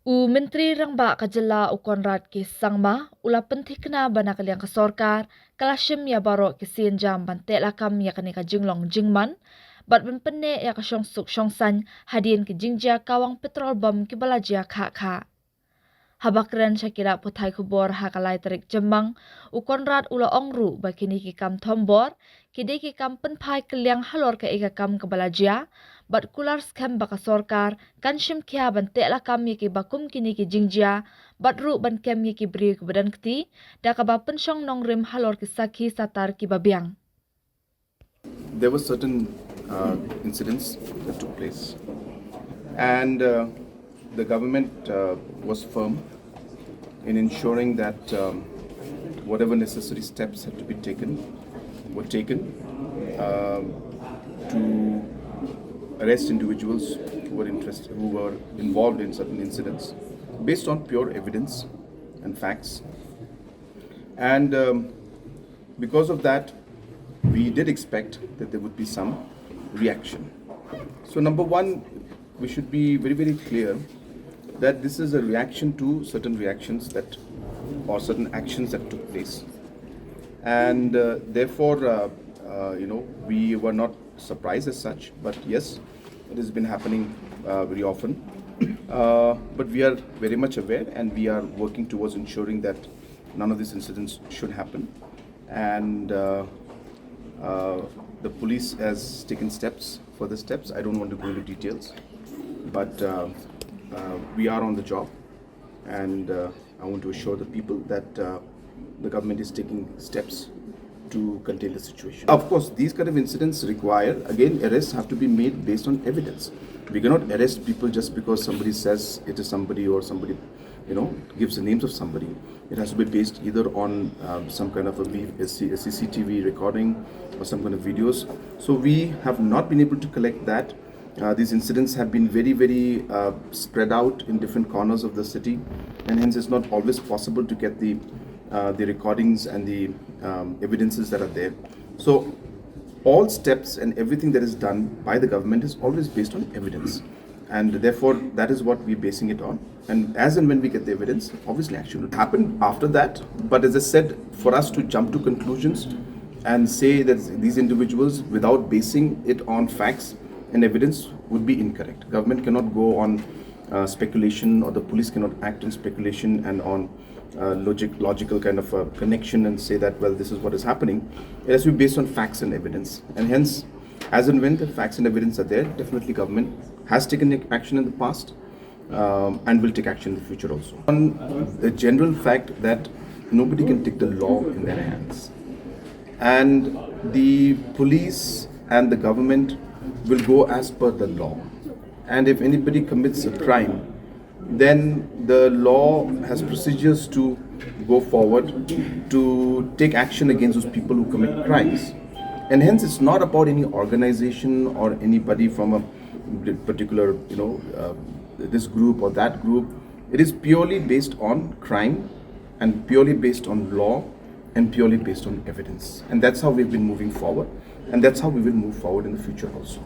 Menteri Rangba Kajala Konrad ki sangma ula Pynthikna bana kaliang ka sorkar kalashim ya baro ki jam ban tehlakam ya kani ka jinglong jingman bat ben penne ya ka suk san hadien ki jingjia kawang petrol bom ki balajia kha. Habakren Shakira puthai kubor hakalai tarik jemang Konrad ula ongru bakini ki kam thombor kide ki kam penpai keliang halor ka eka kam kebalajia bat kular skam baka sorkar kanshim kia ban tehlakam ki bakum kini ki jingjia bat ru ban kem ki bri ke badan kti da ka ba pensyong nongrim halor ki sakhi satar ki babiang. There were certain incidents that took place, and the government was firm in ensuring that whatever necessary steps had to be taken were taken to arrest individuals who were involved in certain incidents based on pure evidence and facts. And because of that, we did expect that there would be some reaction. So number one, we should be very, very clear that this is a reaction to certain reactions that or certain actions that took place. And therefore, we were not surprised as such, but yes, it has been happening very often. But we are very much aware, and we are working towards ensuring that none of these incidents should happen. And the police has taken further steps. I don't want to go into details, but we are on the job, and I want to assure the people that the government is taking steps to contain the situation. Of course, these kind of incidents require, again, arrests have to be made based on evidence. We cannot arrest people just because somebody says it is somebody or somebody, gives the names of somebody. It has to be based either on some kind of a CCTV recording or some kind of videos. So we have not been able to collect that. These incidents have been very, very spread out in different corners of the city, and hence it's not always possible to get the recordings and the evidences that are there. So all steps and everything that is done by the government is always based on evidence, and therefore that is what we're basing it on. And as and when we get the evidence, obviously action will happen after that. But as I said, for us to jump to conclusions and say that these individuals, without basing it on facts and evidence, would be incorrect. Government cannot go on speculation, or the police cannot act on speculation and on logical kind of a connection and say that, well, this is what is happening. It has to be based on facts and evidence, and hence, as and when the facts and evidence are there, definitely government has taken action in the past and will take action in the future also. On the general fact that nobody can take the law in their hands, and the police and the government will go as per the law. And if anybody commits a crime, then the law has procedures to go forward to take action against those people who commit crimes. And hence, it's not about any organization or anybody from a particular, this group or that group. It is purely based on crime and purely based on law and purely based on evidence. And that's how we've been moving forward. And that's how we will move forward in the future also.